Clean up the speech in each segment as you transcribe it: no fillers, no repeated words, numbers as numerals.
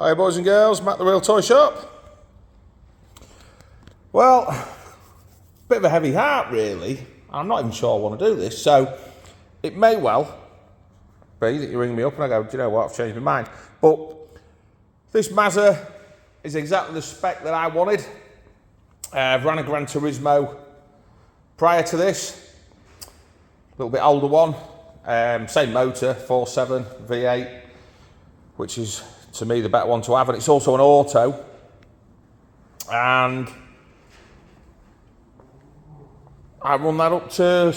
Hi boys and girls, Matt the Real Toy Shop. Well, bit of a heavy heart really. I'm not even sure I want to do this, so it may well be that you ring me up and I go, do you know what, I've changed my mind. But this Mazda is exactly the spec that I wanted. I've ran a Granturismo prior to this, a little bit older one, same motor, 4.7 V8, which is to me the better one to have, and it's also an auto, and I run that up to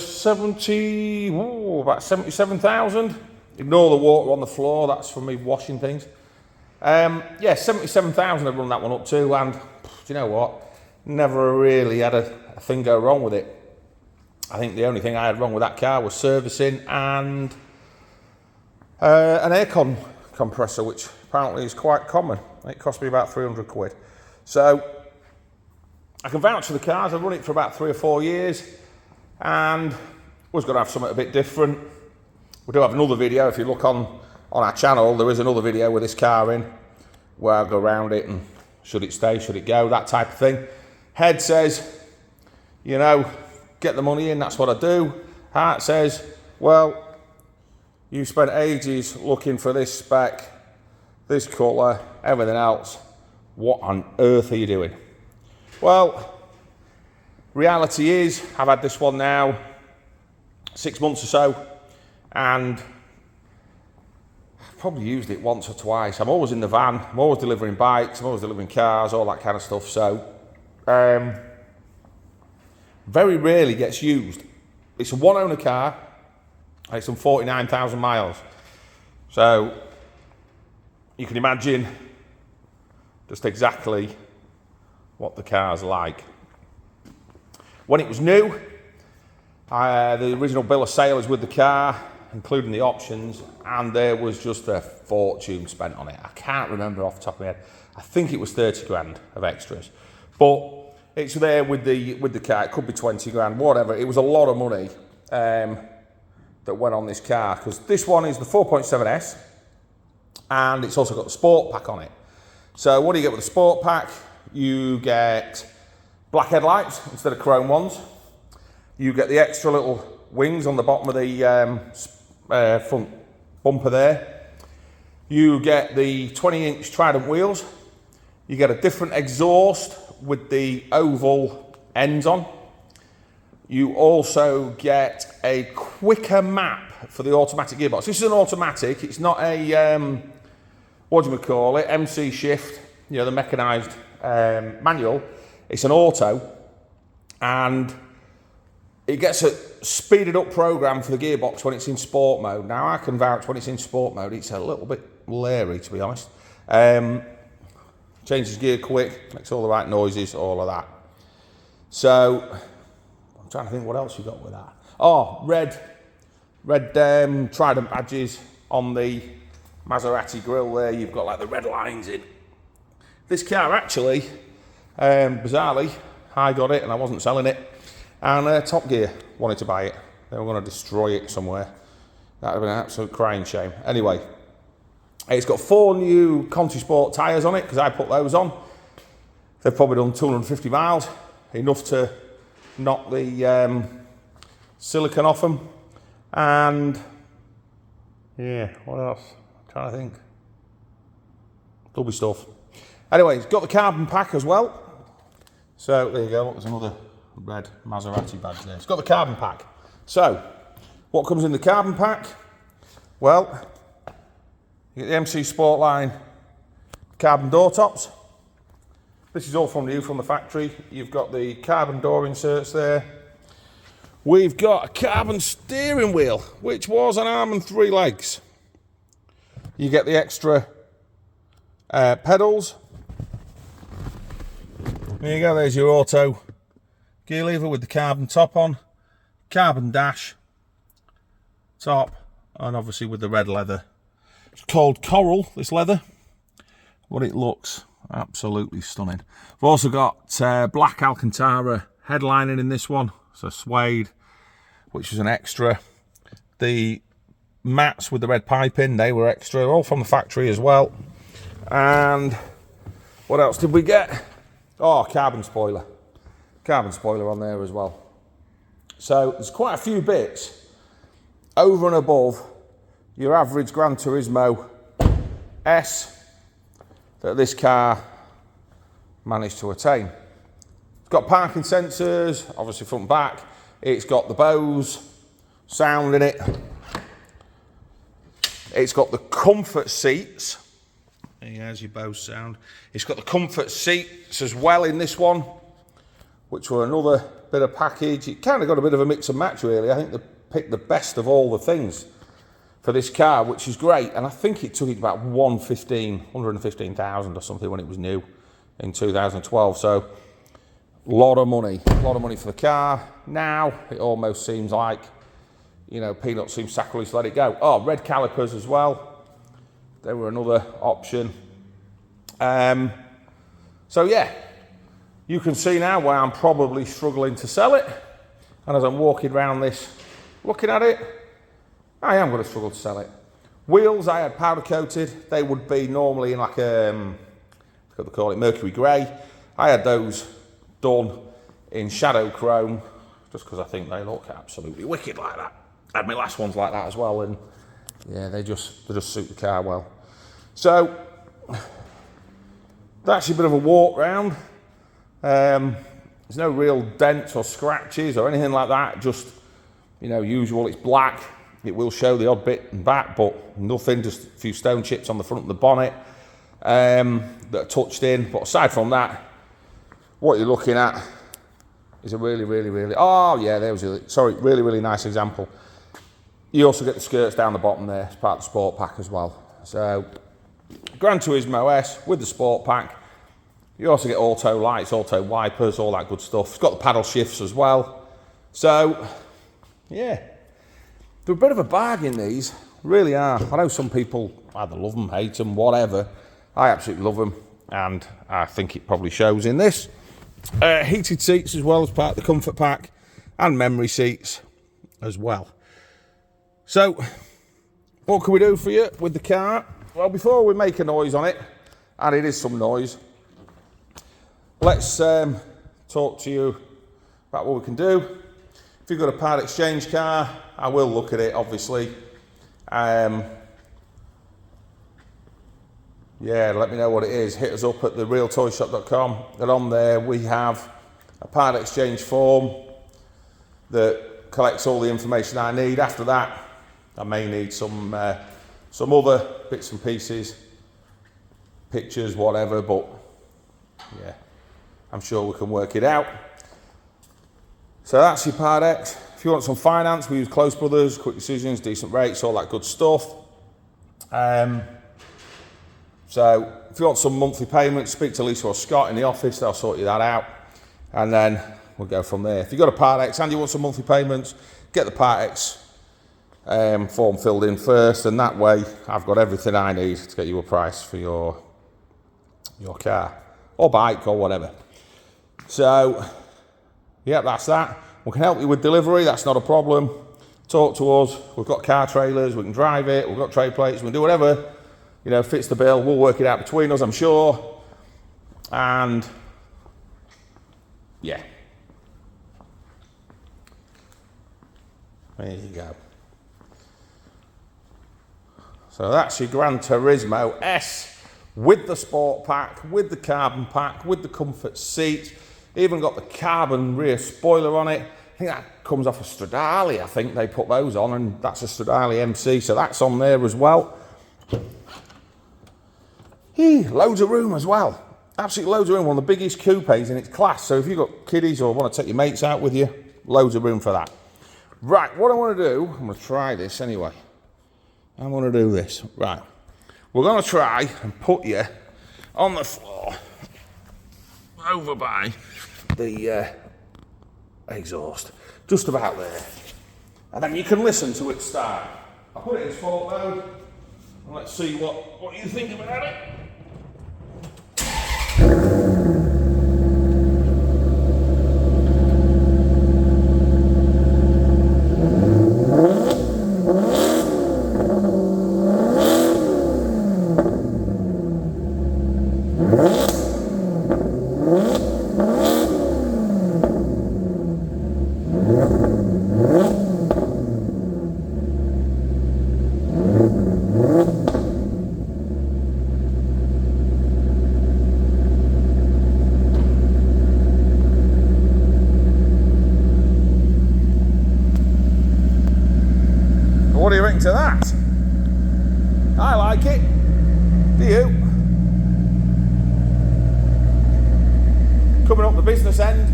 about 77,000. Ignore the water on the floor, that's from me washing things. Yeah, 77,000 I run that one up to, and do you know what? Never really had a thing go wrong with it. I think the only thing I had wrong with that car was servicing and an aircon compressor, which apparently is quite common. It cost me about 300 quid. So I can vouch for the cars. I've run it for about 3 or 4 years and was going to have something a bit different. We do have another video. If you look on our channel, there is another video with this car in where I go around it and should it stay, should it go, that type of thing. Head says, you know, get the money in, that's what I do. Heart says, well, you spent ages looking for this spec, this colour, everything else. What on earth are you doing? Well, reality is, I've had this one now 6 months or so, and I've probably used it once or twice. I'm always in the van, I'm always delivering bikes, I'm always delivering cars, all that kind of stuff. So, very rarely gets used. It's a one-owner car, and it's on 49,000 miles. So, you can imagine just exactly what the car's like. When it was new, the original bill of sale is with the car, including the options, and there was just a fortune spent on it. I can't remember off the top of my head. I think it was 30 grand of extras. But it's there with the car. It could be 20 grand, whatever. It was a lot of money that went on this car, because this one is the 4.7S, and it's also got the sport pack on it. So what do you get with the sport pack? You get black headlights instead of chrome ones. You get the extra little wings on the bottom of the front bumper there. You get the 20-inch Trident wheels. You get a different exhaust with the oval ends on. You also get a quicker map for the automatic gearbox. This is an automatic, it's not a, what do you call it, MC shift, you know, the mechanised manual. It's an auto, and it gets a speeded up program for the gearbox when it's in sport mode. Now I can vouch when it's in sport mode, it's a little bit leery, to be honest. Changes gear quick, makes all the right noises, all of that. So, I'm trying to think what else you got with that. Oh, red Trident badges on the Maserati grille there. You've got like the red lines in. This car actually, bizarrely, I got it and I wasn't selling it. And Top Gear wanted to buy it. They were going to destroy it somewhere. That would have been an absolute crying shame. Anyway, it's got 4 new Conti Sport tyres on it, because I put those on. They've probably done 250 miles, enough to knock the silicone off them. And yeah, what else? I'm trying to think. Could be stuff. Anyway, it's got the carbon pack as well. So there you go, look, there's another red Maserati badge there. It's got the carbon pack. So, what comes in the carbon pack? Well, you get the MC Sportline carbon door tops. This is all from new from the factory. You've got the carbon door inserts there. We've got a carbon steering wheel, which was an arm and 3 legs. You get the extra pedals. There you go, there's your auto gear lever with the carbon top on, carbon dash top, and obviously with the red leather. It's called Coral, this leather, but it looks absolutely stunning. We've also got black Alcantara headlining in this one, so suede, which is an extra. The mats with the red piping, they were extra, all from the factory as well. And what else did we get? Oh, carbon spoiler. Carbon spoiler on there as well. So there's quite a few bits over and above your average Granturismo S that this car managed to attain. It's got parking sensors, obviously front and back. It's got the Bose sound in it. It's got the comfort seats. Here's your Bose sound. It's got the comfort seats as well in this one, which were another bit of package. It kind of got a bit of a mix and match, really. I think they picked the best of all the things for this car, which is great. And I think it took it about 115,000 or something when it was new in 2012. So a lot of money for the car. Now it almost seems like, you know, peanuts seem sacrilege to let it go. Oh, red calipers as well. They were another option. So yeah, you can see now why I'm probably struggling to sell it. And as I'm walking around this, looking at it, I am going to struggle to sell it. Wheels I had powder coated. They would be normally in like what they call it, mercury grey. I had those done in shadow chrome, just because I think they look absolutely wicked like that. I had my last ones like that as well, and yeah, they just suit the car well. So that's a bit of a walk round. There's no real dents or scratches or anything like that. Just, you know, usual. It's black. It will show the odd bit and back, but nothing. Just a few stone chips on the front of the bonnet that are touched in. But aside from that, what you're looking at is a really, really, really. Oh yeah, there was a really nice example. You also get the skirts down the bottom there as part of the sport pack as well. So, Gran Turismo S with the sport pack. You also get auto lights, auto wipers, all that good stuff. It's got the paddle shifts as well. So, yeah, they're a bit of a bargain, these. Really are. I know some people either love them, hate them, whatever. I absolutely love them, and I think it probably shows in this. Heated seats as well as part of the comfort pack, and memory seats as well. So, what can we do for you with the car? Well, before we make a noise on it, and it is some noise, let's talk to you about what we can do. If you've got a part exchange car, I will look at it, obviously. Yeah, let me know what it is. Hit us up at therealtoyshop.com. And on there, we have a part exchange form that collects all the information I need. After that, I may need some other bits and pieces, pictures, whatever, but yeah, I'm sure we can work it out. So that's your Part X. If you want some finance, we use Close Brothers, quick decisions, decent rates, all that good stuff. So if you want some monthly payments, speak to Lisa or Scott in the office, they'll sort you that out. And then we'll go from there. If you've got a Part X and you want some monthly payments, get the Part X form filled in first, and that way I've got everything I need to get you a price for your car or bike or whatever. So yeah, that's that. We can help you with delivery, that's not a problem. Talk to us. We've got car trailers, we can drive it, we've got trade plates, we can do whatever, you know, fits the bill. We'll work it out between us, I'm sure. And yeah, there you go. So that's your Gran Turismo S with the sport pack, with the carbon pack, with the comfort seat. Even got the carbon rear spoiler on it. I think that comes off a Stradale. I think they put those on, and that's a Stradale MC, so that's on there as well. Loads of room as well. Absolutely loads of room. One of the biggest coupes in its class. So if you've got kiddies or want to take your mates out with you, loads of room for that. Right, what I want to do, I'm going to try this anyway. I'm going to do this. Right, we're going to try and put you on the floor over by the exhaust, just about there, and then you can listen to it start. I'll put it in sport mode, and let's see what you think about it. What do you think to that? I like it. Do you? Coming up the business end,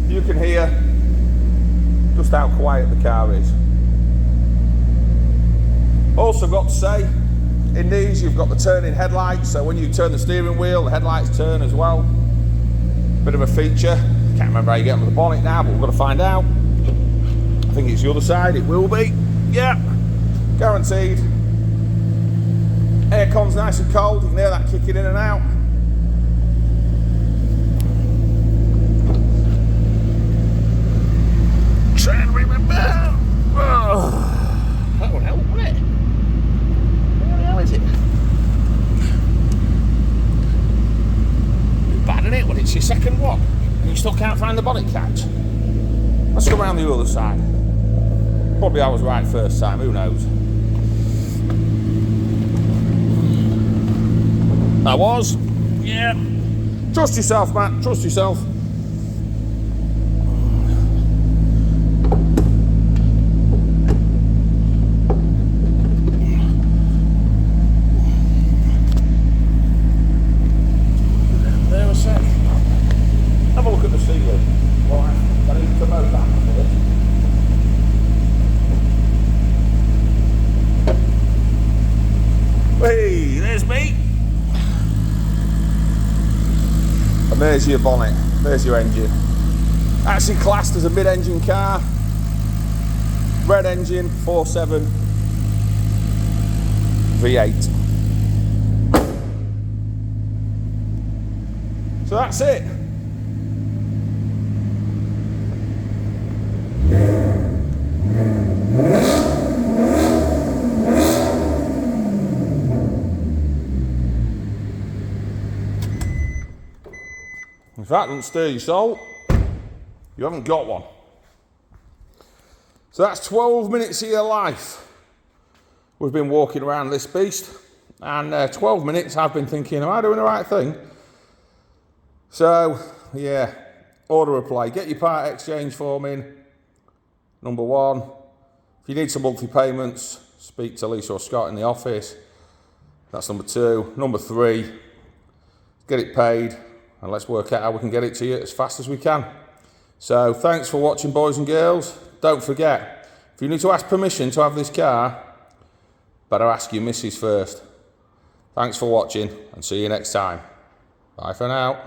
you can hear just how quiet the car is. Also got to say, in these you've got the turning headlights, so when you turn the steering wheel, the headlights turn as well. Bit of a feature. Can't remember how you get them with the bonnet now, but we've got to find out. I think it's the other side, it will be. Yeah, guaranteed. Aircon's nice and cold, you can hear that kicking in and out. Try and remember. Oh, that would help, wouldn't it? Where the hell is it? Bit bad, isn't it, when it's your second one and you still can't find the bonnet catch? Let's go around the other side. Probably I was right first time, who knows? I was, yeah. Trust yourself, Matt, trust yourself. There a sec. Have a look at the ceiling. Right, I need to move that first. Hey, there's me. And there's your bonnet, there's your engine. Actually classed as a mid-engine car. Red engine, 4.7 V8. So that's it. If that doesn't stir your soul, you haven't got one. So that's 12 minutes of your life. We've been walking around this beast, and 12 minutes I've been thinking, am I doing the right thing? So, yeah, order a play. Get your part exchange form in, number one. If you need some monthly payments, speak to Lisa or Scott in the office. That's number two. Number three, get it paid. And let's work out how we can get it to you as fast as we can. So thanks for watching, boys and girls. Don't forget, if you need to ask permission to have this car, better ask your missus first. Thanks for watching and see you next time. Bye for now.